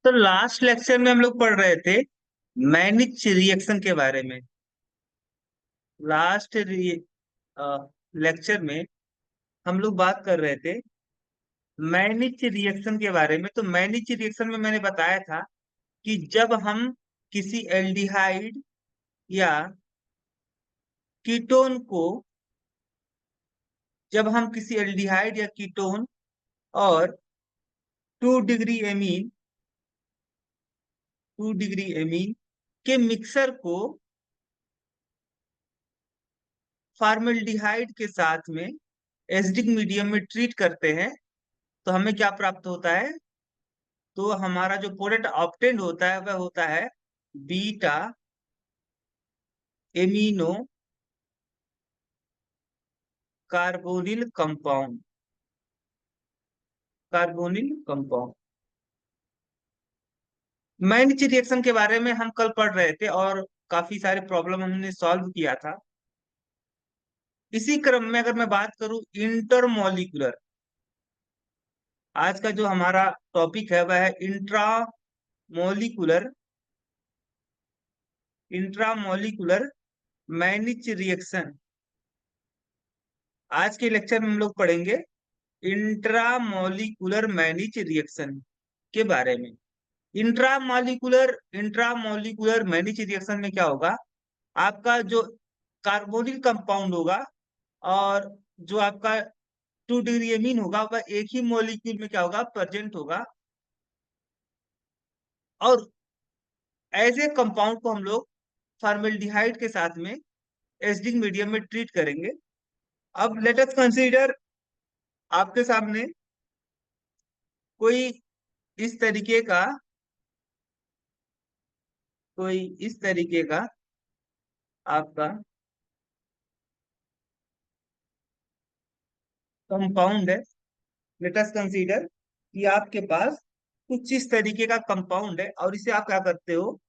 तो last lecture में हम लोग पढ़ रहे थे मैनिच रिएक्शन के बारे में। लास्ट लेक्चर में हम लोग बात कर रहे थे मैनिच रिएक्शन के बारे में। तो मैनिच रिएक्शन में मैंने बताया था कि जब हम किसी एल्डिहाइड या कीटोन को जब हम किसी एल्डिहाइड या कीटोन और 2 डिग्री एमीन 2 डिग्री एमीन के मिक्सर को फॉर्मेल्डिहाइड के साथ में एसिडिक मीडियम में ट्रीट करते हैं तो हमें क्या प्राप्त होता है। तो हमारा जो प्रोडक्ट ऑब्टेंड होता है वह होता है beta amino carbonyl compound. Carbonyl compound Mannich reaction के बारे में हम कल पढ़ रहे थे और काफी सारे प्रॉब्लम हमने सॉल्व किया था। इसी क्रम में अगर मैं बात करूं इंटरमोलिकुलर, आज का जो हमारा टॉपिक है वह है इंट्रामोलिकुलर इंट्रामोलिकुलर मैनिच रिएक्शन। आज के लेक्चर में हम लोग पढ़ेंगे इंट्रामोलिकुलर मैनिच रिएक्शन के बारे में। इंट्रामोलिकुलर मैनिच रिएक्शन में क्या होगा, आपका जो कार्बोनिल कंपाउंड होगा और जो आपका 2 डिग्री एमीन होगा वह एक ही मॉलिक्यूल में क्या होगा, प्रेजेंट होगा। और ऐसे कंपाउंड को हम लोग फॉर्मेल्डिहाइड के साथ में एसिडिक मीडियम में ट्रीट करेंगे। अब लेट अस कंसीडर आपके सामने कोई इस तरीके का कोई इस तरीके का आपका कंपाउंड है। लेट अस कंसीडर कि आपके पास कुछ इस तरीके का कंपाउंड है और इसे आप क्या करते हो,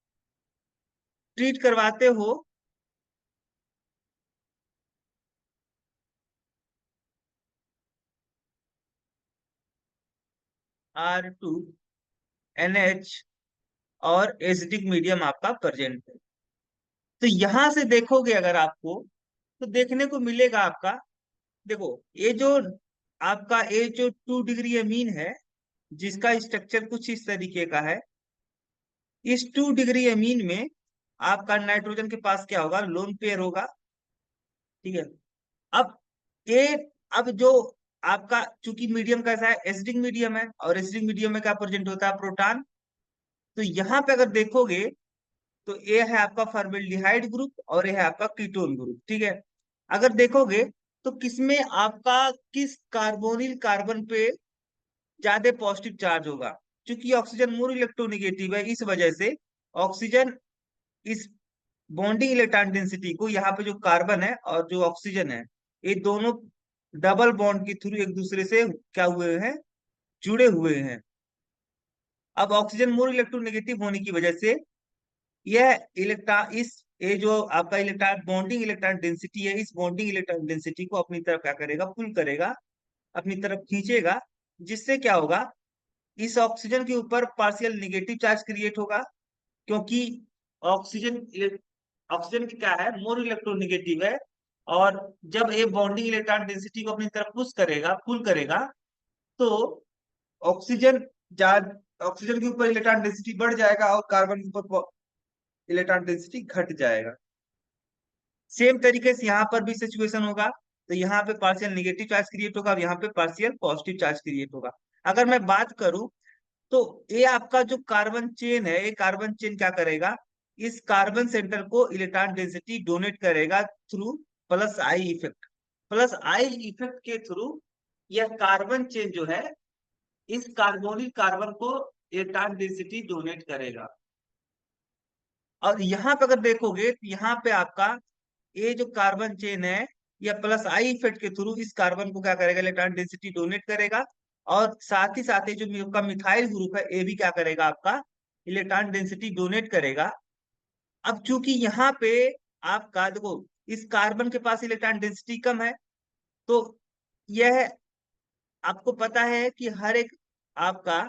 ट्रीट करवाते हो R2NH और एसिडिक मीडियम आपका प्रेजेंट है। तो यहां से देखोगे अगर आपको, तो देखने को मिलेगा आपका, देखो ये जो 2 डिग्री एमीन है जिसका स्ट्रक्चर कुछ इस तरीके का है। इस 2 डिग्री एमीन में आपका नाइट्रोजन के पास क्या होगा, लोन पेयर होगा। ठीक है। अब ये अब जो आपका, चूंकि मीडियम कैसा है, एसिडिक मीडियम है और एसिडिक मीडियम में क्या प्रेजेंट होता है, प्रोटॉन। तो यहाँ पे अगर देखोगे तो ये है आपका फॉर्मेल्डिहाइड ग्रुप और ये है आपका कीटोन ग्रुप। ठीक है। अगर देखोगे तो किसमें आपका, किस कार्बोनिल कार्बन पे ज्यादा पॉजिटिव चार्ज होगा। क्योंकि ऑक्सीजन मोर इलेक्ट्रोनेगेटिव है, इस वजह से ऑक्सीजन इस बॉन्डिंग इलेक्ट्रॉन डेंसिटी को, यहाँ पे जो कार्बन है और जो ऑक्सीजन है, ये दोनों डबल बॉन्ड के थ्रू एक दूसरे से क्या हुए हैं, जुड़े हुए हैं। अब ऑक्सीजन मोर इलेक्ट्रोनेगेटिव होने की वजह से यह इलेक्ट्रॉन इस ये जो आपका इलेक्ट्रॉन बॉन्डिंग इलेक्ट्रॉन डेंसिटी है, इस बॉन्डिंग इलेक्ट्रॉन डेंसिटी को अपनी तरफ क्या करेगा, पुल करेगा, अपनी तरफ खींचेगा। जिससे क्या होगा, इस ऑक्सीजन के ऊपर पार्शियल निगेटिव चार्ज क्रिएट होगा। क्योंकि ऑक्सीजन ऑक्सीजन की क्या है, मोर इलेक्ट्रोनेगेटिव है। और जब ये बॉन्डिंग इलेक्ट्रॉन डेंसिटी को अपनी तरफ पुश करेगा, पुल करेगा, तो ऑक्सीजन जा ऑक्सीजन के ऊपर इलेक्ट्रॉन डेंसिटी बढ़ जाएगा और कार्बन के ऊपर इलेक्ट्रॉन डेंसिटी घट जाएगा। सेम तरीके से यहाँ पर भी सिचुएशन होगा। तो यहाँ पे पार्शियल निगेटिव चार्ज क्रिएट होगा और यहाँ पे पार्शियल पॉजिटिव चार्ज क्रिएट होगा। अगर मैं बात करूं तो ये आपका जो कार्बन चेन है, ये कार्बन चेन क्या करेगा, इस कार्बन सेंटर को इलेक्ट्रॉन डेंसिटी डोनेट करेगा through plus I effect. Plus I effect के थ्रू यह कार्बन चेन जो है, इस कार्बोनिल कार्बन को इलेक्ट्रॉन डेंसिटी डोनेट करेगा। और यहाँ पे अगर देखोगे तो यहाँ पे आपका ये जो कार्बन चेन है, या प्लस आई इफेक्ट के थ्रू इस कार्बन को क्या करेगा, इलेक्ट्रॉन डेंसिटी डोनेट करेगा। और साथ ही साथ ये जो आपका मिथाइल ग्रुप है, ये भी क्या करेगा, आपका इलेक्ट्रॉन डेंसिटी डोनेट करेगा। अब चूंकि यहाँ पे आपका देखो, इस कार्बन के पास इलेक्ट्रॉन डेंसिटी कम है, तो यह आपको पता है कि हर एक आपका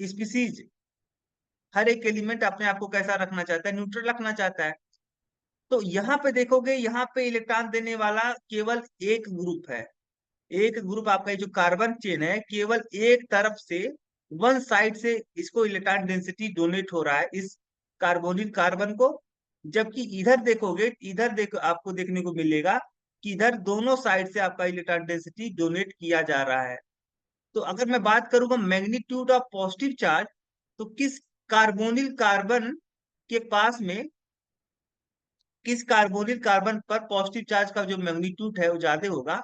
स्पीसीज, हर एक एलिमेंट अपने आप को कैसा रखना चाहता है, न्यूट्रल रखना चाहता है। तो यहाँ पे देखोगे, यहाँ पे इलेक्ट्रॉन देने वाला केवल एक ग्रुप है। एक ग्रुप आपका ये जो कार्बन चेन है, केवल एक तरफ से, वन साइड से इसको इलेक्ट्रॉन डेंसिटी डोनेट हो रहा है, इस कार्बोनिल कार्बन को। जबकि इधर देखोगे, इधर देखो, आपको देखने को मिलेगा कि इधर दोनों साइड से आपका इलेक्ट्रॉन डेंसिटी डोनेट किया जा रहा है। तो अगर मैं बात करूंगा मैग्नीट्यूड ऑफ पॉजिटिव चार्ज, तो किस कार्बोनिल कार्बन के पास में, किस कार्बोनिल कार्बन पर पॉजिटिव चार्ज का जो मैग्नीट्यूड है वो ज्यादा होगा,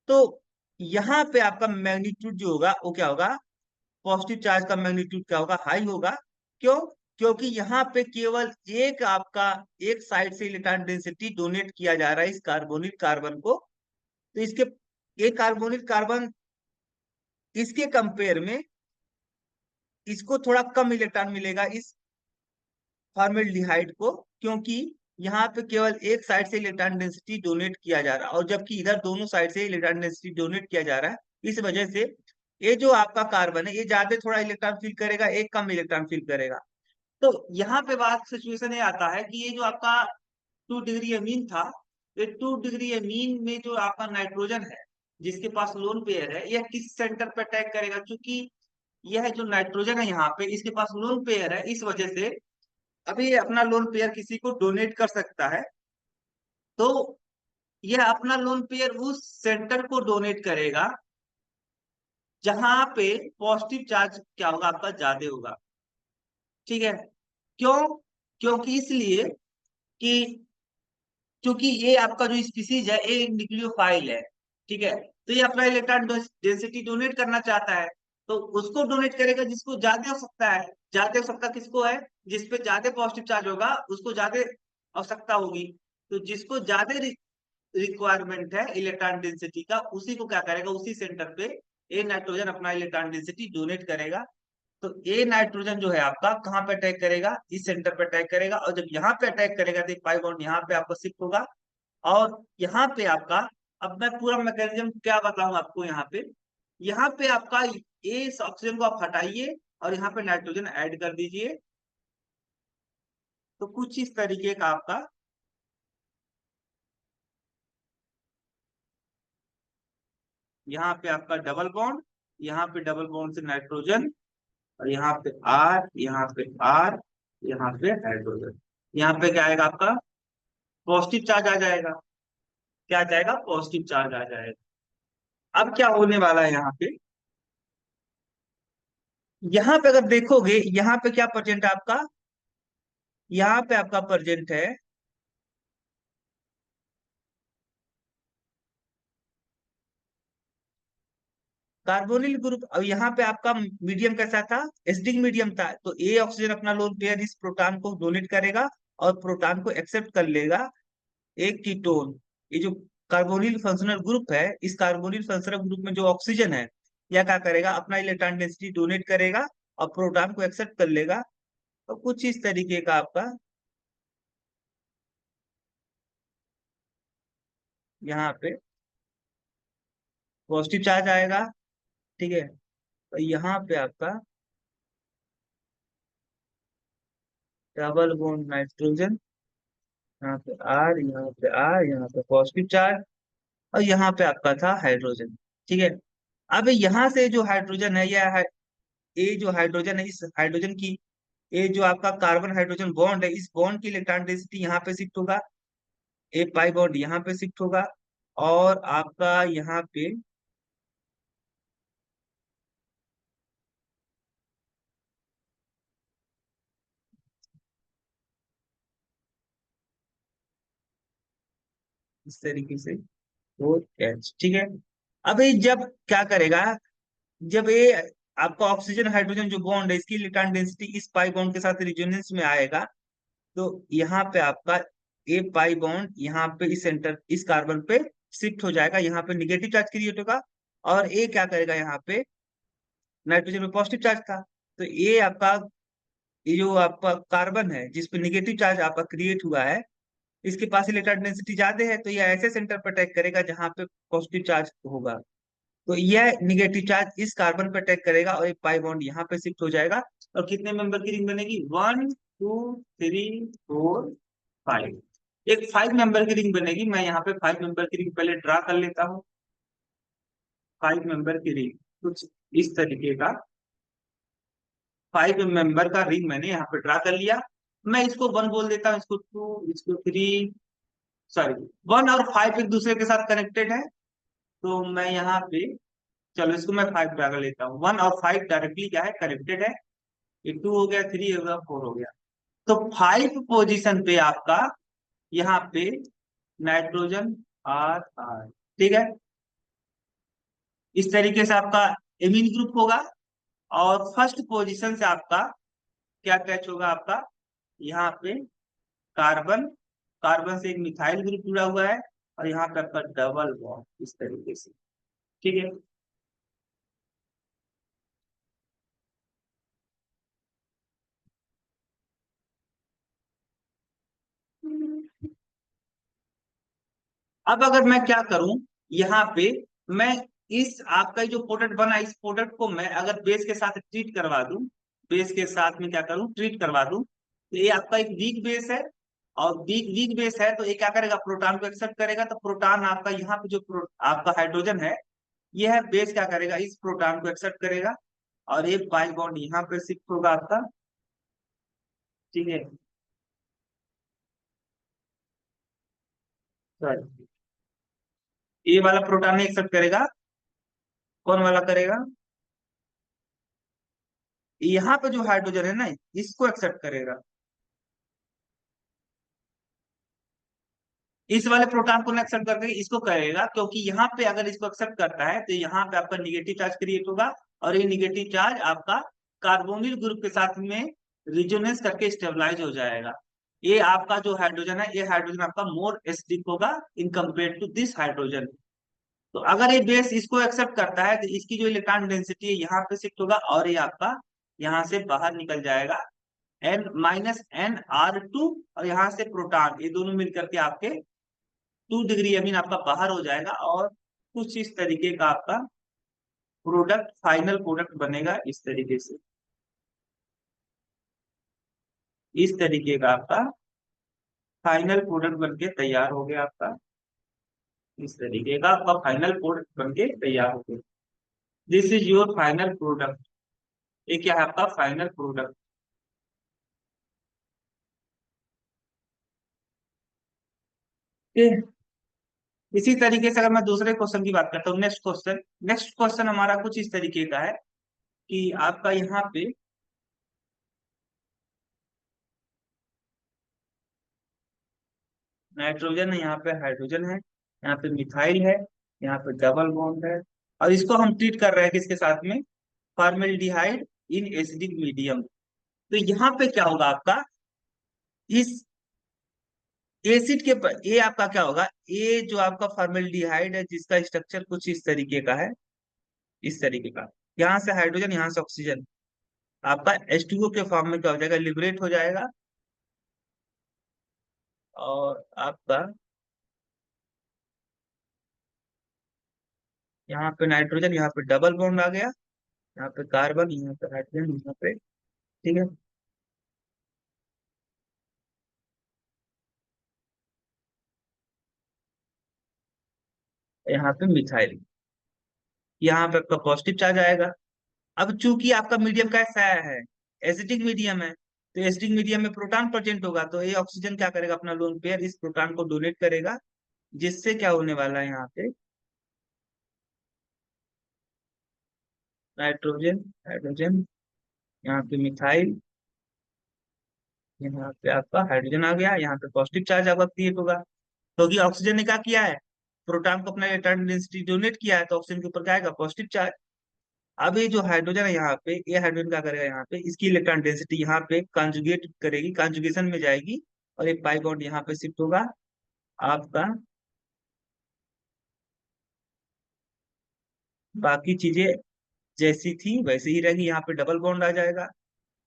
तो यहाँ पे आपका मैग्नीट्यूड जो होगा वो क्या होगा, पॉजिटिव चार्ज का मैग्नीट्यूड क्या होगा, हाई होगा। क्यों? क्योंकि यहाँ पे केवल एक आपका, एक साइड से इलेक्ट्रॉन डेंसिटी डोनेट किया जा रहा है इस कार्बोनिल कार्बन को। तो इसके, एक कार्बोनिल कार्बन, इसके कंपेयर में इसको थोड़ा कम इलेक्ट्रॉन मिलेगा, इस फॉर्मेल्डिहाइड को, क्योंकि यहाँ पे केवल एक साइड से इलेक्ट्रॉन डेंसिटी डोनेट किया जा रहा है, और जबकि इधर दोनों साइड से इलेक्ट्रॉन डेंसिटी डोनेट किया जा रहा है। इस वजह से ये जो आपका कार्बन है, ये ज्यादा थोड़ा इलेक्ट्रॉन फील करेगा, एक कम इलेक्ट्रॉन फील करेगा। तो यहाँ पे बात, सिचुएशन ये आता है कि ये जो आपका 2 डिग्री अमीन था, ये 2 डिग्री अमीन में जो आपका नाइट्रोजन है, जिसके पास लोन पेयर है, यह किस सेंटर पर अटैक करेगा? क्योंकि यह जो नाइट्रोजन है यहाँ पे, इसके पास लोन पेयर है, इस वजह से अभी ये अपना लोन पेयर किसी को डोनेट कर सकता है। तो यह अपना लोन पेयर उस सेंटर को डोनेट करेगा जहां पे पॉजिटिव चार्ज क्या होगा, आपका ज्यादा होगा। ठीक है? क्यों? क्योंकि इसलिए कि क्योंकि ये आपका जो स्पीसीज है, ये न्यूक्लियोफाइल है। ठीक है? तो ये अपना इलेक्ट्रॉन डेंसिटी डोनेट करना चाहता है, तो उसको डोनेट करेगा जिसको ज्यादा आवश्यकता है। ज्यादा आवश्यकता किसको है? जिसपे ज्यादा पॉजिटिव चार्ज होगा उसको ज्यादा आवश्यकता होगी। तो जिसको ज्यादा रिक्वायरमेंट है इलेक्ट्रॉन डेंसिटी का, उसी को क्या करेगा, उसी सेंटर पे ए नाइट्रोजन अपना इलेक्ट्रॉन डेंसिटी डोनेट करेगा। तो ए नाइट्रोजन जो है आपका कहाँ पे अटैक करेगा, इस सेंटर पे अटैक करेगा, और जब यहाँ पे अटैक करेगा तो पाई बॉन्ड यहाँ पे आपको शिफ्ट होगा। और यहाँ पे आपका, अब मैं पूरा मैकेनिज्म क्या बताऊं आपको, यहाँ पे आपका ये, इस ऑक्सीजन को आप हटाइए और यहाँ पे नाइट्रोजन ऐड कर दीजिए। तो कुछ इस तरीके का आपका, यहाँ पे आपका डबल बॉन्ड, यहाँ पे डबल बॉन्ड से नाइट्रोजन, और यहाँ पे आर, यहाँ पे आर, यहाँ पे हाइड्रोजन। यहाँ पे क्या आएगा आपका, पॉजिटिव चार्ज आ जाएगा। क्या आ जाएगा? पॉजिटिव चार्ज आ जाएगा। अब क्या होने वाला है यहाँ पे, यहाँ पे अगर देखोगे, यहाँ पे क्या प्रेजेंट है आपका, यहाँ पे आपका प्रेजेंट है कार्बोनिल ग्रुप। अब यहाँ पे आपका मीडियम कैसा था, एसिडिक मीडियम था। तो ए ऑक्सीजन अपना लोन पेयर इस प्रोटॉन को डोनेट करेगा, और प्रोटॉन को एक्सेप्ट कर लेगा एक कीटोन। ये जो कार्बोनिल फंक्शनल ग्रुप है, इस कार्बोनिल फंक्शनल ग्रुप में जो ऑक्सीजन है, यह क्या करेगा, अपना इलेक्ट्रॉन डेंसिटी डोनेट करेगा और प्रोटॉन को एक्सेप्ट कर लेगा। तो कुछ इस तरीके का आपका यहाँ पे पॉजिटिव चार्ज आएगा। ठीक है? तो यहाँ पे आपका डबल बॉन्ड नाइट्रोजन, यहाँ पे आर, यहाँ पे आर, यहाँ पे पॉजिटिव चार्ज, और यहाँ पे आपका था हाइड्रोजन। ठीक है? अब यहाँ से जो हाइड्रोजन है, ये जो हाइड्रोजन है, इस हाइड्रोजन की, ये जो आपका कार्बन हाइड्रोजन बॉन्ड है, इस बॉन्ड की इलेक्ट्रॉन डेंसिटी यहाँ पे शिफ्ट होगा, एक पाई बॉन्ड यहाँ पे शिफ्ट होगा, और आपका यहाँ पे इस तरीके से वो एच। ठीक है? अभी जब क्या करेगा, जब ये आपका ऑक्सीजन हाइड्रोजन जो बॉन्ड है, इसकी इलेक्ट्रॉन डेंसिटी इस पाई बॉन्ड के साथ रिजोनेंस में आएगा, तो यहाँ पे आपका ए पाई बॉन्ड यहाँ पे इस सेंटर, इस कार्बन पे शिफ्ट हो जाएगा, यहाँ पे निगेटिव चार्ज क्रिएट होगा। और ए क्या करेगा, यहाँ पे नाइट्रोजन में पॉजिटिव चार्ज था, तो ये आपका, ये जो आपका कार्बन है जिसपे निगेटिव चार्ज आपका क्रिएट हुआ है, इसके पास इलेक्ट्रॉन डेंसिटी ज्यादा है, तो ये ऐसे सेंटर पर अटैक करेगा जहां पे पॉजिटिव चार्ज होगा। तो यह निगेटिव चार्ज इस कार्बन पर अटैक करेगा और एक पाई बॉन्ड यहाँ पे शिफ्ट हो जाएगा। और कितने मेंबर की रिंग बनेगी? 1 2 3 4 5। एक 5 मेंबर की रिंग बनेगी। मैं यहाँ पे 5 मेंबर की रिंग पहले ड्रा कर लेता हूँ। 5 मेंबर की रिंग कुछ इस तरीके का 5 मेंबर का रिंग मैंने यहाँ पे ड्रा कर लिया। मैं इसको 1 बोल देता हूँ, इसको 2, इसको 3, सॉरी 1 और 5 एक दूसरे के साथ कनेक्टेड है। तो मैं यहाँ पे, चलो इसको मैं 5 ड्रा कर लेता हूँ। 1 और 5 डायरेक्टली क्या है? कनेक्टेड है। ये 2 हो गया, 3 हो गया, 4 हो गया। तो 5 पोजीशन पे आपका यहाँ पे नाइट्रोजन आर आर, ठीक है। इस तरीके से आपका एमीन ग्रुप होगा। और फर्स्ट पोजीशन से आपका क्या अटैच होगा? आपका यहाँ पे कार्बन, कार्बन से एक मिथाइल ग्रुप जुड़ा हुआ है और यहाँ पे आपका डबल बॉन्ड इस तरीके से, ठीक है। अब अगर मैं क्या करूं, यहाँ पे मैं इस आपका जो प्रोडक्ट बना, इस प्रोडक्ट को मैं अगर बेस के साथ ट्रीट करवा दूं, बेस के साथ में क्या करूं? ट्रीट करवा दूं, तो ये आपका एक वीक बेस है। और वीक वीक बेस है तो ये क्या करेगा? प्रोटॉन को एक्सेप्ट करेगा। तो प्रोटॉन आपका यहाँ पे जो आपका हाइड्रोजन है, ये है बेस, क्या करेगा? इस प्रोटॉन को एक्सेप्ट करेगा और एक पाई बॉन्ड यहाँ पे शिफ्ट होगा आपका, ठीक है। Sorry, ये वाला प्रोटॉन नहीं एक्सेप्ट करेगा। कौन वाला करेगा? यहाँ पे जो हाइड्रोजन है ना, इसको एक्सेप्ट करेगा। इस वाले प्रोटॉन को एक्सेप्ट करके इसको करेगा, क्योंकि यहाँ पे अगर इसको एक्सेप्ट करता है तो यहाँ पे आपका निगेटिव चार्ज क्रिएट होगा। और ये निगेटिव चार्ज आपका कार्बोनिल ग्रुप के साथ में रिजोनेंस करके स्टेबलाइज हो जाएगा। ये आपका जो हाइड्रोजन है, ये हाइड्रोजन आपका मोर एसिडिक होगा in compare to this hydrogen. तो अगर ये बेस इसको एक्सेप्ट करता है तो इसकी जो इलेक्ट्रॉन डेंसिटी है यहाँ पे शिफ्ट होगा और ये आपका यहाँ से बाहर निकल जाएगा। N-NR2 और यहाँ से प्रोटॉन, ये दोनों मिलकर के आपके 2 डिग्री अमीन आपका बाहर हो जाएगा। और कुछ इस तरीके का आपका प्रोडक्ट, फाइनल प्रोडक्ट बनेगा इस तरीके से। इस तरीके का आपका फाइनल प्रोडक्ट बनके तैयार हो गया आपका। इस तरीके का आपका फाइनल प्रोडक्ट बनके तैयार हो गया। This is your final product. ये क्या है? आपका फाइनल प्रोडक्ट। इसी तरीके से अगर मैं दूसरे क्वेश्चन की बात करता हूँ, नेक्स्ट क्वेश्चन हमारा कुछ इस तरीके का है कि आपका यहाँ पे नाइट्रोजन है, यहाँ पे हाइड्रोजन है, यहाँ पे मिथाइल है, यहाँ पे डबल बॉन्ड है। और इसको हम ट्रीट कर रहे हैं किसके साथ में? Formaldehyde in acidic medium. तो यहाँ पे क्या होगा आपका? इस एसिड के ये आपका क्या होगा? ये जो आपका फॉर्मेल्डिहाइड है, जिसका स्ट्रक्चर कुछ इस तरीके का है, इस तरीके का, यहाँ से हाइड्रोजन, यहाँ से ऑक्सीजन, आपका H2O के फॉर्म में क्या हो जाएगा? लिबरेट हो जाएगा। और आपका यहाँ पे नाइट्रोजन, यहाँ पे डबल बॉन्ड आ गया, यहाँ पे कार्बन, यहाँ पे हाइड्रोजन, यहाँ पे, ठीक है। यहाँ पे मिथाइल, यहाँ पे आपका पॉजिटिव चार्ज आएगा। अब चूंकि आपका मीडियम कैसा है? एसिडिक मीडियम है। तो एसिडिक मीडियम में प्रोटॉन प्रेजेंट होगा, तो ये ऑक्सीजन क्या करेगा? अपना लोन पेयर इस प्रोटॉन को डोनेट करेगा, जिससे क्या होने वाला है? यहाँ पे नाइट्रोजन, हाइड्रोजन, यहाँ पे मिथाइल, यहाँ पे आपका हाइड्रोजन आ गया, यहाँ पे पॉजिटिव चार्ज आपका क्रिएट होगा। क्योंकि ऑक्सीजन ने क्या किया है? प्रोटॉन को अपना इलेक्ट्रॉन डेंसिटी डोनेट किया है, तो ऑक्सीजन के ऊपर क्या आएगा? Positive charge. अब ये जो हाइड्रोजन है यहाँ पे, ये हाइड्रोजन क्या करेगा? यहाँ पे इसकी इलेक्ट्रॉन डेंसिटी यहाँ पे कॉन्जुगेट करेगी, कॉन्जुगेशन में जाएगी और एक पाई बॉन्ड यहाँ पे शिफ्ट होगा आपका। बाकी चीजें जैसी थी वैसे ही रहेगी। यहाँ पे डबल बॉन्ड आ जाएगा,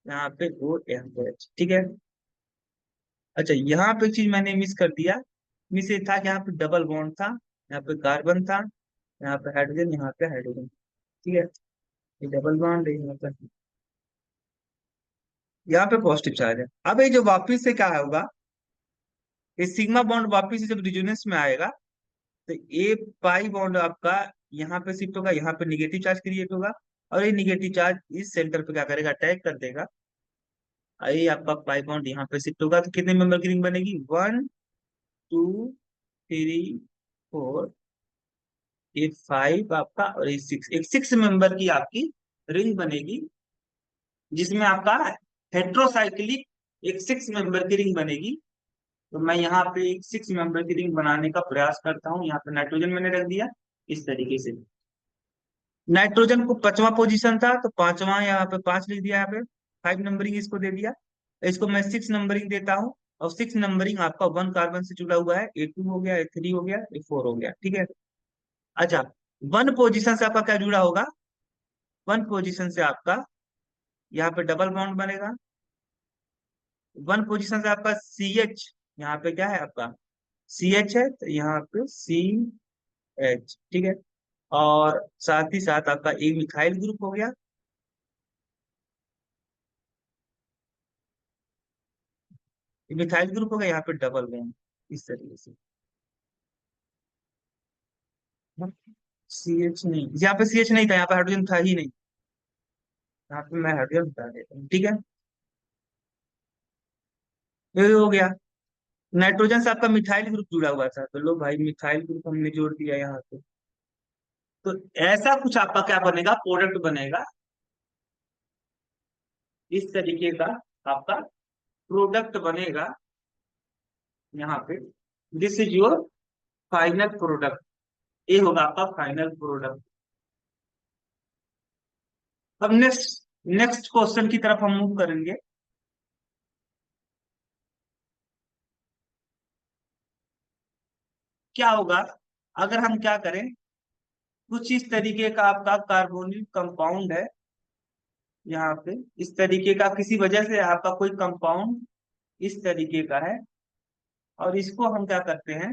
यहाँ पे OH, ठीक है। अच्छा, यहाँ पे एक चीज मैंने मिस कर दिया। मिस ये था कि यहाँ पे डबल बॉन्ड था, यहाँ पे कार्बन था, यहाँ पे हाइड्रोजन, यहाँ पे हाइड्रोजन, ठीक है। ये डबल बॉन्ड है यहाँ पे, यहाँ पे पॉजिटिव चार्ज है। अब ये जो वापिस से क्या होगा, ये सिग्मा बॉन्ड वापिस से जब रिजोनेंस में आएगा, तो ये पाई बॉन्ड आपका यहाँ पे शिफ्ट होगा, यहाँ पे निगेटिव चार्ज क्रिएट होगा, और ये निगेटिव चार्ज इस सेंटर पे क्या करेगा, अटैक कर देगा। और ये आपका पाई बॉन्ड यहाँ पे शिफ्ट होगा, तो कितने मेंबर की रिंग बनेगी, 1 2 3 4, ये 5 आपका, और ये 6, एक 6 मेंबर की आपकी रिंग बनेगी, जिसमें आपका हेट्रोसाइक्लिक एक 6 मेंबर की रिंग बनेगी। तो मैं यहाँ पे एक 6 मेंबर की रिंग बनाने का प्रयास करता हूँ। यहाँ पे नाइट्रोजन मैंने रख दिया इस तरीके से। नाइट्रोजन को 5वां पोजीशन था, तो 5वां यहाँ पे 5 लिख दिया, यहाँ पे 5 नंबरिंग इसको दे दिया। इसको मैं 6 नंबरिंग देता हूँ, और 6 नंबरिंग आपका 1 कार्बन से जुड़ा हुआ है, A2 हो गया, A3 हो गया, A4 हो गया, ठीक है। अच्छा, 1 पोजीशन से आपका क्या जुड़ा होगा, 1 पोजीशन से आपका यहाँ पे डबल बॉन्ड बनेगा। 1 पोजीशन से आपका CH, यहाँ पे क्या है आपका CH है, तो यहाँ पे CH, ठीक है। और साथ ही साथ आपका एक मिथाइल ग्रुप हो गया, मिथाइल ग्रुप हो गया, यहाँ पे डबल बॉन्ड इस तरीके से। CH नहीं, यहाँ पे CH नहीं था, यहाँ पे हाइड्रोजन था ही नहीं, यहाँ पे मैं हाइड्रोजन बता देता हूँ, ठीक है। ये हो गया। नाइट्रोजन से आपका मिथाइल ग्रुप जुड़ा हुआ था, तो लो भाई मिथाइल ग्रुप हमने जोड़ दिया यहाँ पे। तो ऐसा कुछ आपका क्या बनेगा, प्रोडक्ट बनेगा इस तरीके का, आपका प्रोडक्ट बनेगा यहाँ पे। This is your final product, ये होगा आपका फाइनल प्रोडक्ट। अब नेक्स्ट नेक्स्ट क्वेश्चन की तरफ हम मूव करेंगे। क्या होगा अगर हम क्या करें, कुछ इस तरीके का आपका कार्बोनिल कंपाउंड है, यहाँ पे इस तरीके का किसी वजह से आपका कोई कंपाउंड इस तरीके का है, और इसको हम क्या करते हैं,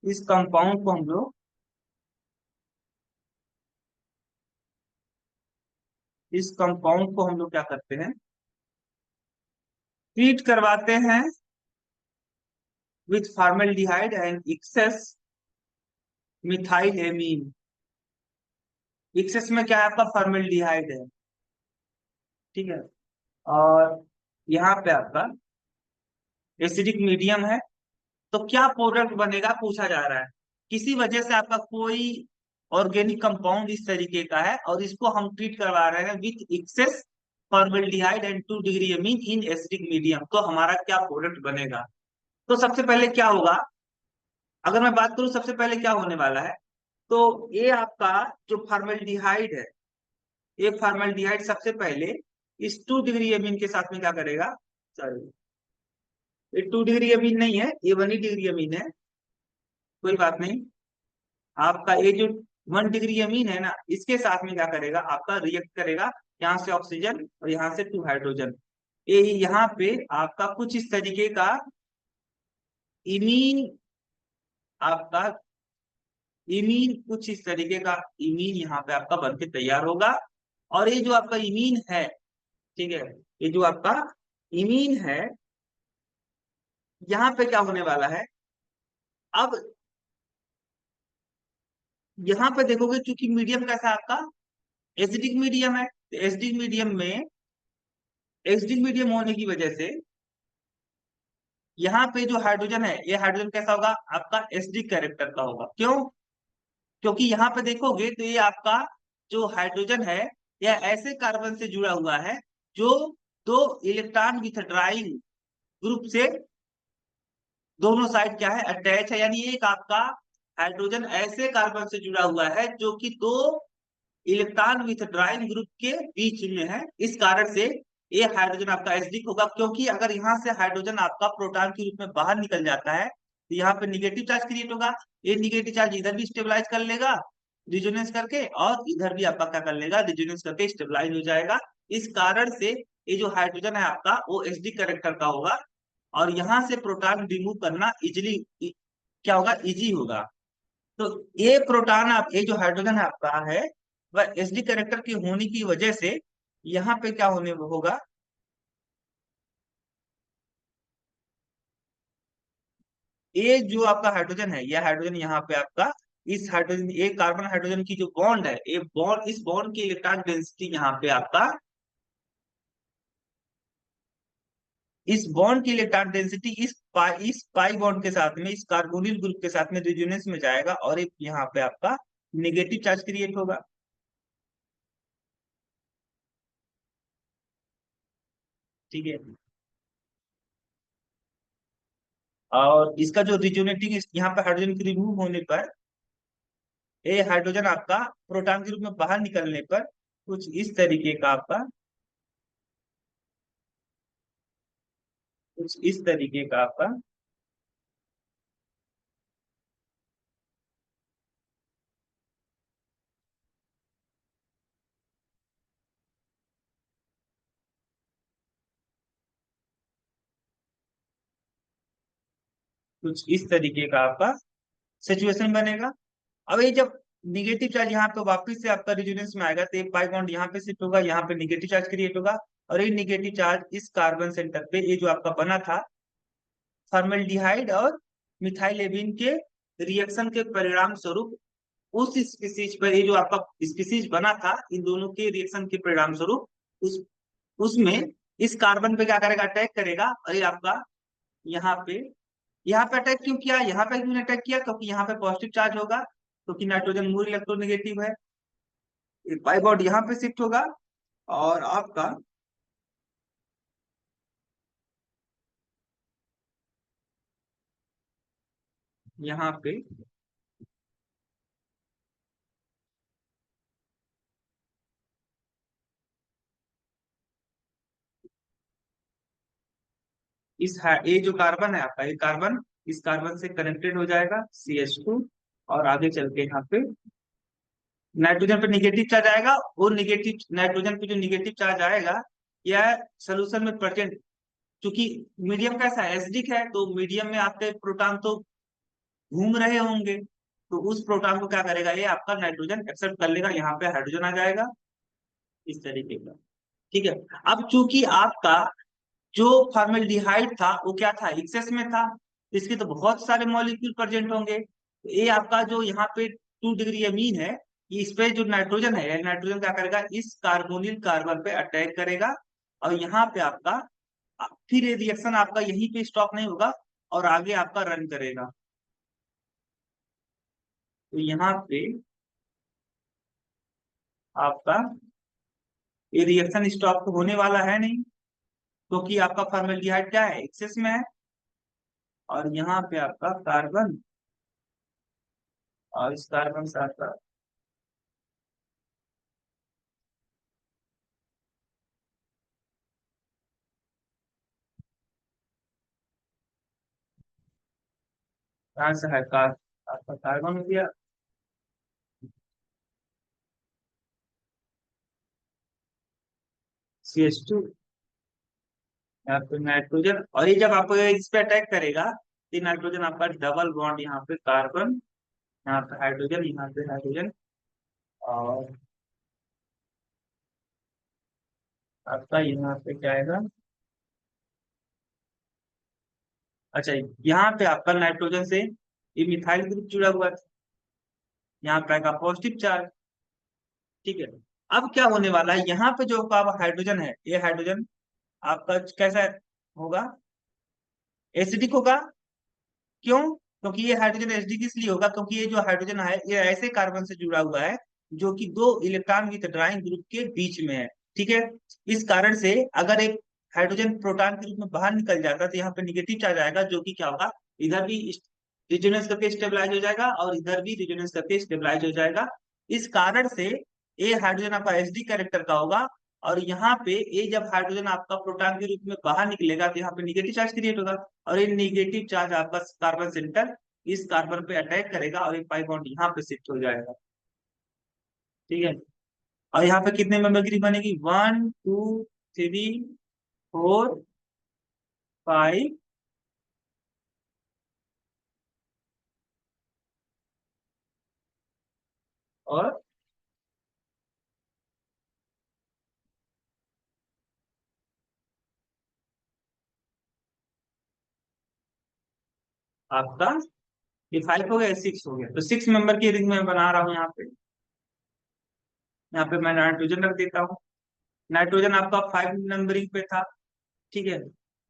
इस कंपाउंड को हम लोग, इस कंपाउंड को हम लोग क्या करते हैं, ट्रीट करवाते हैं with formaldehyde and excess methyl amine. Excess में क्या है आपका, फॉर्मल्डिहाइड है, ठीक है। और यहाँ पे आपका एसिडिक मीडियम है। तो क्या प्रोडक्ट बनेगा पूछा जा रहा है, किसी वजह से आपका कोई ऑर्गेनिक कंपाउंड इस तरीके का है, और इसको हम ट्रीट करवा रहे हैं with access formaldehyde and 2 degree amine in acidic medium, तो हमारा क्या प्रोडक्ट बनेगा। तो सबसे पहले क्या होगा, अगर मैं बात करूं सबसे पहले क्या होने वाला है, तो ये आपका जो फॉर्मल्डिहाइड है, ये फॉर्मल्डिहाइड सबसे पहले इस 2 डिग्री अमीन के साथ में क्या करेगा, सॉरी ये 2 डिग्री अमीन नहीं है, ये 1 डिग्री अमीन है, कोई बात नहीं। आपका ये जो 1 डिग्री अमीन है ना, इसके साथ में क्या करेगा, आपका रिएक्ट करेगा, यहाँ से ऑक्सीजन और यहाँ से 2 हाइड्रोजन। ये यहाँ पे आपका कुछ इस तरीके का इमीन, आपका इमीन कुछ इस तरीके का इमीन यहाँ पे आपका बन के तैयार होगा। और ये जो आपका इमीन है, ठीक है, ये जो आपका इमीन है, यहाँ पे क्या होने वाला है, अब यहाँ पे देखोगे क्योंकि मीडियम कैसा है आपका, एसिडिक मीडियम है, तो एसिडिक मीडियम में, एसिडिक मीडियम होने की वजह से यहाँ पे जो हाइड्रोजन है, ये हाइड्रोजन कैसा होगा आपका, एसिडिक कैरेक्टर का होगा। क्यों, क्योंकि यहाँ पे देखोगे तो ये आपका जो हाइड्रोजन है, यह ऐसे कार्बन से जुड़ा हुआ है जो 2 इलेक्ट्रॉन विथड्राइंग ग्रुप से दोनों साइड क्या है, अटैच है। यानी एक आपका हाइड्रोजन ऐसे कार्बन से जुड़ा हुआ है जो कि 2 इलेक्ट्रॉन विथड्राइंग ग्रुप के बीच में है, इस कारण से ये हाइड्रोजन आपका एसिडिक होगा। क्योंकि अगर यहाँ से हाइड्रोजन आपका प्रोटॉन के रूप में बाहर निकल जाता है, तो यहाँ पे निगेटिव चार्ज क्रिएट होगा, ये निगेटिव चार्ज इधर भी स्टेबलाइज कर लेगा रिजोनेंस करके, और इधर भी आपका क्या कर लेगा, रिजोनेंस करके स्टेबलाइज हो जाएगा। इस कारण से ये जो हाइड्रोजन है आपका वो एसिडिक कैरेक्टर का होगा, और यहाँ से प्रोटॉन रिमूव करना इजिली क्या होगा, इजी होगा। तो ये प्रोटॉन आप ये जो हाइड्रोजन आपका है वह एसडी कैरेक्टर के होने की वजह से यहाँ पे क्या होने होगा, ये जो आपका हाइड्रोजन है, यह हाइड्रोजन यहाँ पे आपका, इस हाइड्रोजन, ये कार्बन हाइड्रोजन की जो बॉन्ड है, ये बॉन्ड, इस बॉन्ड की इलेक्ट्रॉन डेंसिटी यहाँ पे आपका, इस बॉन्ड की इलेक्ट्रॉन डेंसिटी इस पाई बॉन्ड के साथ में, इस कार्बोनिल ग्रुप के साथ में रिजोनेंस में जाएगा और एक यहाँ पे आपका नेगेटिव चार्ज क्रिएट होगा। ठीक है। और इसका जो रिजोनेटिंग यहाँ पे हाइड्रोजन के रिमूव होने पर, ये हाइड्रोजन आपका प्रोटॉन के रूप में बाहर निकलने पर कुछ इस तरीके का आपका, कुछ इस तरीके का आपका, कुछ इस तरीके का आपका सिचुएशन बनेगा। अब ये जब निगेटिव चार्ज यहाँ पे वापस से आपका रेजोनेंस में आएगा, तो ये पाई बॉन्ड यहाँ पे शिफ्ट होगा, यहाँ पे निगेटिव चार्ज क्रिएट होगा, और ये निगेटिव चार्ज इस कार्बन सेंटर पे, ये जो आपका बना था फॉर्मेल्डिहाइड और मिथाइलेविन के रिएक्शन के परिणाम स्वरूप, उस स्पीसीज पर, ये जो आपका स्पीसीज बना था इन दोनों के रिएक्शन के परिणाम स्वरूप, उस उसमें इस कार्बन पे क्या करेगा, अटैक करेगा, और ये आपका यहाँ पे, यहाँ पे अटैक क्यों किया, यहाँ पे क्यों अटैक किया, क्योंकि यहाँ पे पॉजिटिव चार्ज होगा, क्योंकि नाइट्रोजन मूल इलेक्ट्रोनेगेटिव है, पाई बॉन्ड यहाँ पे शिफ्ट होगा, और आपका यहाँ पे ये जो कार्बन है आपका, ये कार्बन इस कार्बन से कनेक्टेड हो जाएगा CH2, और आगे चल के यहाँ पे नाइट्रोजन पे निगेटिव चार्ज आएगा, वो निगेटिव नाइट्रोजन पे जो निगेटिव चार्ज आएगा, यह सोल्यूशन में प्रेजेंट, क्योंकि मीडियम कैसा है, एसिडिक है, तो मीडियम में आपके प्रोटॉन तो घूम रहे होंगे, तो उस प्रोटॉन को क्या करेगा, ये आपका नाइट्रोजन एक्सेप्ट कर लेगा, यहाँ पे हाइड्रोजन आ जाएगा इस तरीके का। ठीक है। अब चूंकि आपका जो फॉर्मेल्डिहाइड था वो क्या था, एक्सेस में था, तो इसके तो बहुत सारे मॉलिक्यूल प्रेजेंट होंगे, तो ये आपका जो यहाँ पे 2 डिग्री अमीन है, ये इस पे जो नाइट्रोजन है, नाइट्रोजन क्या करेगा, इस कार्बोनिल कार्बन पे अटैक करेगा, और यहाँ पे आपका फिर ये रिएक्शन आपका यहीं पे स्टॉप नहीं होगा, और आगे आपका रन करेगा। तो यहाँ पे आपका ये रिएक्शन स्टॉप तो होने वाला है नहीं, क्योंकि आपका फॉर्मेल्डिहाइड क्या है, एक्सेस में है, और यहाँ पे आपका कार्बन, और इस कार्बन से आपका, कहाँ से है आपका कार्बन हो गया, CH2, यहाँ पे नाइट्रोजन, और ये जब आपको इस पे अटैक करेगा, तो नाइट्रोजन आपका डबल बॉन्ड, यहाँ पे कार्बन, यहाँ पे हाइड्रोजन, यहाँ पे हाइड्रोजन, और आपका यहाँ पे क्या आएगा, अच्छा, यहाँ पे आपका नाइट्रोजन से ये मिथाइल ग्रुप जुड़ा हुआ है, यहाँ पे आएगा पॉजिटिव चार्ज। ठीक है। अब क्या होने वाला है, यहाँ पे जो आपका हाइड्रोजन है, ये हाइड्रोजन आपका कैसा होगा, एसिडिक होगा। क्यों, क्योंकि ये हाइड्रोजन एसिडिक इसलिए होगा क्योंकि ये जो हाइड्रोजन है, ये ऐसे कार्बन से जुड़ा हुआ है जो कि दो इलेक्ट्रॉन विद ड्राइंग ग्रुप के बीच में है। ठीक है। इस कारण से अगर एक हाइड्रोजन प्रोटॉन के रूप में बाहर निकल जाता है, तो यहाँ पे निगेटिव चार्ज आएगा, जो कि क्या होगा, इधर भी रिजोनेंस करके स्टेबलाइज हो जाएगा, और इधर भी रिजोनेंस करके स्टेबलाइज हो जाएगा। इस कारण से ये हाइड्रोजन आपका एसडी कैरेक्टर का होगा, और यहाँ पे ये जब हाइड्रोजन आपका प्रोटॉन के रूप में बाहर निकलेगा, तो यहाँ पे निगेटिव चार्ज क्रिएट होगा, और ये निगेटिव चार्ज आपका कार्बन सेंटर इस कार्बन पे अटैक करेगा, और एक पाई बॉन्ड यहाँ पे शिफ्ट हो जाएगा। ठीक है। और यहाँ पे कितने मेंबर ग्रुप बनेगी, 1 2 3 4 5, और आपका ये 5 हो गया, 6 हो गया, तो 6 मेंबर की रिंग में बना रहा हूँ यहाँ पे। यहाँ पे मैं नाइट्रोजन रख देता हूँ। नाइट्रोजन आपका 5 नंबरिंग पे था, ठीक है।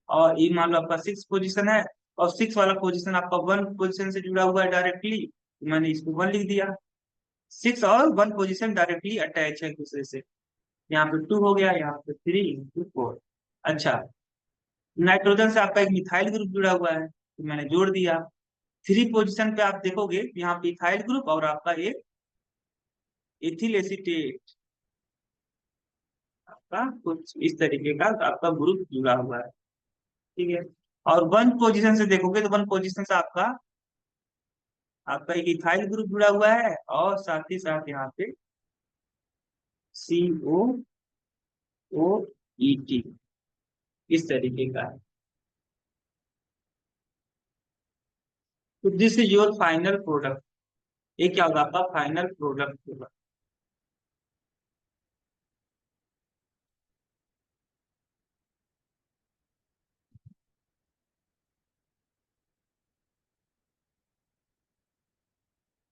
और ये मान लो आपका 6 पोजीशन है, और 6 वाला पोजीशन आपका 1 पोजीशन से जुड़ा हुआ है डायरेक्टली, मैंने इसको 1 लिख दिया। 6 और 1 पोजीशन डायरेक्टली अटैच है एक दूसरे से। यहाँ पे 2 हो गया, यहाँ पे 3, 2, 4। अच्छा, नाइट्रोजन से आपका एक मिथाइल ग्रुप जुड़ा हुआ है, तो मैंने जोड़ दिया। 3 पोजीशन पे आप देखोगे यहाँ पे इथाइल ग्रुप और आपका एक एथिल एसीटेट, आपका कुछ इस तरीके का आपका ग्रुप जुड़ा हुआ है, ठीक है। और 1 पोजीशन से देखोगे तो 1 पोजीशन से आपका आपका एक इथाइल ग्रुप जुड़ा हुआ है, और साथ ही साथ यहाँ पे COOET, इस तरीके का है। तो this is your final product. ये क्या होगा, आपका फाइनल प्रोडक्ट होगा।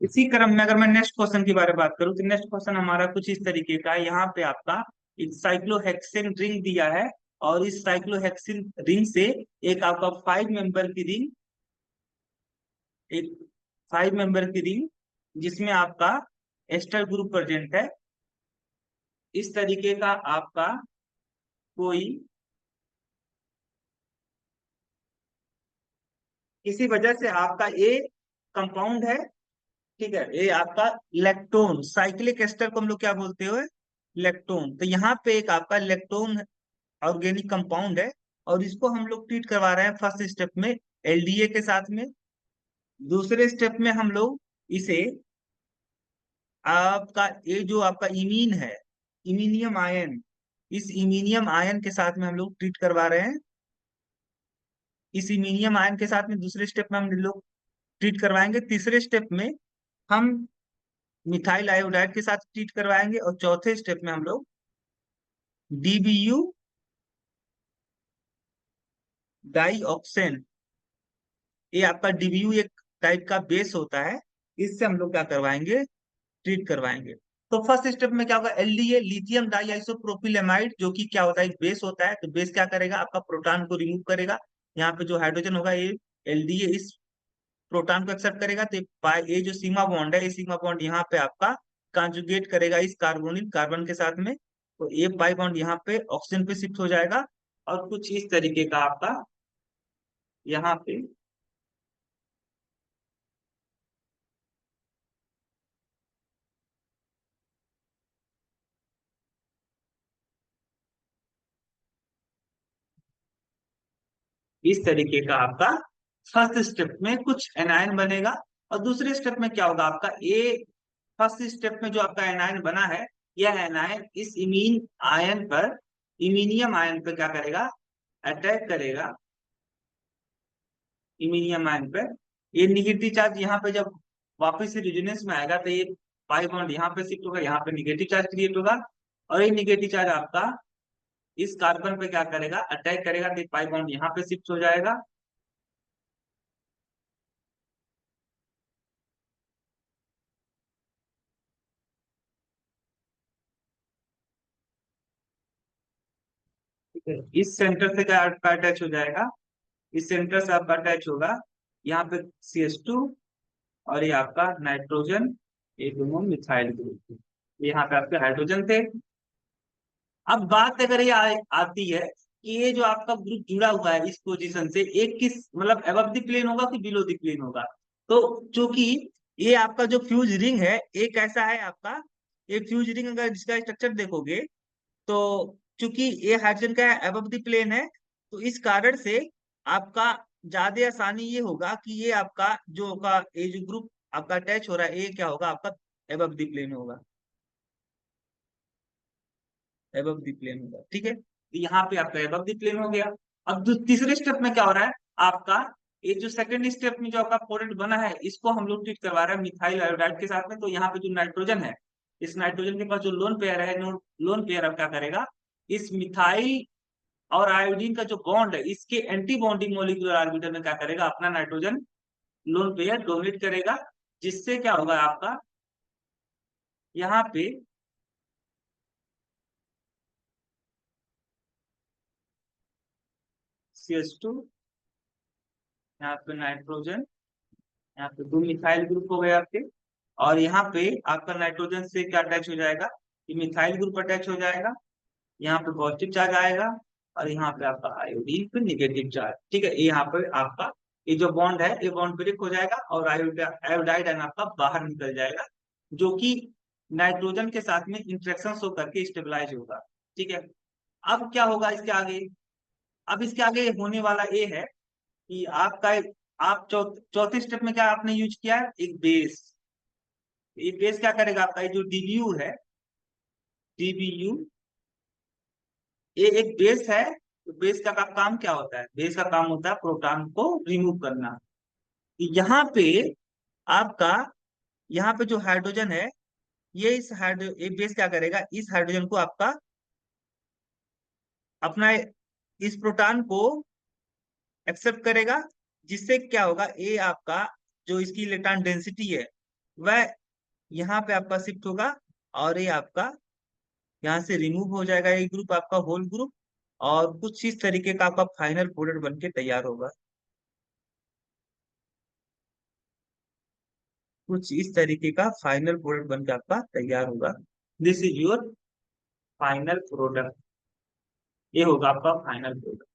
इसी क्रम में अगर मैं नेक्स्ट क्वेश्चन की बारे में बात करूं, तो नेक्स्ट क्वेश्चन हमारा कुछ इस तरीके का है। यहाँ पे आपका एक साइक्लोहेक्सेन रिंग दिया है, और इस साइक्लोहेक्सेन रिंग से एक आपका 5 मेंबर की रिंग, एक 5 मेंबर की रिंग जिसमें आपका एस्टर ग्रुप प्रेजेंट है। इस तरीके का आपका कोई किसी वजह से आपका ए कंपाउंड है, ठीक है, ये आपका लेक्टोन, साइक्लिक एस्टर को हम लोग क्या बोलते हो, लेक्टोन। तो यहाँ पे एक आपका लेक्टोन ऑर्गेनिक कंपाउंड है, और इसको हम लोग ट्रीट करवा रहे हैं फर्स्ट स्टेप में एलडीए के साथ में। दूसरे स्टेप में हम लोग इसे आपका ये जो आपका इमीन है, इमीनियम आयन, इस इमीनियम आयन के साथ में हम लोग ट्रीट करवा रहे हैं। इस इमीनियम आयन के साथ में दूसरे स्टेप में हम लोग ट्रीट करवाएंगे। तीसरे स्टेप में हम मिथाइल आयोडाइड के साथ ट्रीट करवाएंगे, और चौथे स्टेप में हम लोग डीबीयू डाईऑक्सेन, ये आपका डीबीयू एक टाइप का बेस होता है, इससे हम लोग क्या करवाएंगे, ट्रीट करवाएंगे। तो फर्स्ट स्टेप में क्या होगा, एलडीए लिथियम डाई आइसोप्रोपिलेमाइड, जो कि क्या होता है, एक बेस होता है। तो बेस क्या करेगा, आपका प्रोटॉन को रिमूव करेगा। यहाँ पे जो हाइड्रोजन होगा, ये एलडीए इस प्रोटॉन को एक्सेप्ट करेगा, तो ये जो सीमा बॉन्ड है, ये सीमा बॉन्ड यहाँ पे आपका कंजुगेट करेगा इस कार्बोनिल कार्बन के साथ में, तो ये पाई बॉन्ड यहाँ पे ऑक्सीजन पे शिफ्ट हो जाएगा। और कुछ इस तरीके का आपका यहाँ पे इस तरीके का आपका फर्स्ट स्टेप में कुछ एनायन बनेगा। और दूसरे स्टेप में क्या होगा, आपका ए फर्स्ट स्टेप में जो आपका एनायन बना है, यह एनायन इस इमीन आयन पर, इमीनियम आयन पर क्या करेगा, अटैक करेगा इमीनियम आयन पर। ये निगेटिव चार्ज यहाँ पे जब वापस से रेजोनेंस में आएगा, तो ये पाई बॉन्ड यहाँ पे शिफ्ट होगा, यहाँ पे निगेटिव चार्ज क्रिएट होगा, और ये निगेटिव चार्ज आपका इस कार्बन पे क्या करेगा, अटैक करेगा, तो पाई बॉन्ड यहाँ पे शिफ्ट हो जाएगा। ठीक है, इस सेंटर से क्या आपका अटैच हो जाएगा, इस सेंटर से आपका अटैच होगा यहाँ पे CH2, और ये आपका नाइट्रोजन, ये दोनों मिथाइल ग्रुप, यहाँ पे आपके हाइड्रोजन थे। अब बात अगर ये आती है कि ये जो आपका ग्रुप जुड़ा हुआ है इस पोजीशन से, एक किस मतलब अबव द प्लेन होगा कि बिलो द प्लेन होगा। तो चूंकि ये आपका जो फ्यूज रिंग है एक ऐसा है आपका, ये फ्यूज रिंग अगर जिसका स्ट्रक्चर देखोगे, तो चूंकि ये हाइड्रोजन का अबव द प्लेन है, तो इस कारण से आपका ज्यादा आसानी ये होगा कि ये आपका जो होगा, ये जो ग्रुप आपका अटैच हो रहा है, ये क्या होगा, आपका अबव द प्लेन होगा, एबव द प्लेन होगा, ठीक है। तो यहाँ पे आपका एबव द प्लेन हो गया। अब तीसरे स्टेप में क्या हो रहा है आपका, ये जो सेकंड स्टेप में जो आपका प्रोडक्ट बना है, इसको हम लोग ट्रीट करवा रहे हैं मिथाइल आयोडाइड के साथ में। तो यहाँ पे जो नाइट्रोजन है, इस नाइट्रोजन के पास जो लोन पेयर है, लोन पेयर अब क्या करेगा, इस मिथाइल और आयोडीन का जो बॉन्ड है, इसके एंटी बॉन्डिंग मोलिकुलर ऑर्बिटल में क्या करेगा, अपना नाइट्रोजन लोन पेयर डोनेट करेगा। जिससे क्या होगा आपका, यहाँ पे CH2, यहाँ पे नाइट्रोजन, यहाँ पे दो मिथाइल ग्रुप हो गए आपके। और यहाँ पे आपका नाइट्रोजन से क्या अटैच हो जाएगा, ये मिथाइल ग्रुप अटैच हो जाएगा। यहाँ पे पॉजिटिव चार्ज आएगा, और यहाँ पे आपका आयोडीन पे निगेटिव चार्ज। ठीक है, ये यहाँ पे आपका ये जो बॉन्ड है, ये बॉन्ड ब्रेक हो जाएगा और आयोडाइड आयन आपका बाहर निकल जाएगा, जो कि नाइट्रोजन के साथ में इंटरेक्शन शो करके स्टेबलाइज होगा। ठीक है, अब क्या होगा इसके आगे, अब इसके आगे होने वाला ये है कि आपका आप चौथे स्टेप में क्या आपने यूज किया है, एक बेस। ये बेस क्या करेगा, आपका ये जो डीबीयू है, डीबीयू, ये एक बेस है। तो बेस का काम क्या होता है, बेस का काम होता है प्रोटॉन को रिमूव करना। यहाँ पे आपका, यहाँ पे जो हाइड्रोजन है, ये बेस क्या करेगा, इस हाइड्रोजन को आपका अपना इस प्रोटॉन को एक्सेप्ट करेगा। जिससे क्या होगा, ये आपका जो इसकी इलेक्ट्रॉन डेंसिटी है, वह यहाँ पे आपका शिफ्ट होगा, और ये आपका यहाँ से रिमूव हो जाएगा, ये ग्रुप आपका होल ग्रुप। और कुछ इस तरीके का आपका फाइनल प्रोडक्ट बन के तैयार होगा, कुछ इस तरीके का फाइनल प्रोडक्ट बन के आपका तैयार होगा। This is your final product, ये होगा आपका फाइनल प्रोडक्ट।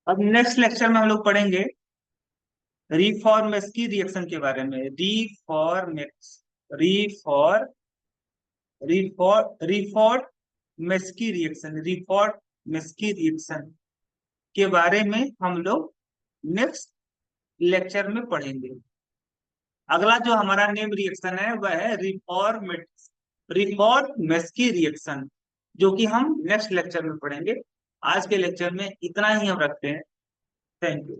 अब नेक्स्ट लेक्चर में हम लोग पढ़ेंगे रिफॉर्मेस की रिएक्शन के बारे में। रिफॉर्मेक्स, रिफॉर रिफॉर रिफॉर्मेस्की रिएक्शन, रिफॉर्मेस्की रिएक्शन के बारे में हम लोग नेक्स्ट लेक्चर में पढ़ेंगे। अगला जो हमारा नेम रिएक्शन है वह है रिफॉर्मेस्की रिएक्शन, जो कि हम नेक्स्ट लेक्चर में पढ़ेंगे। आज के लेक्चर में इतना ही हम रखते हैं। Thank you.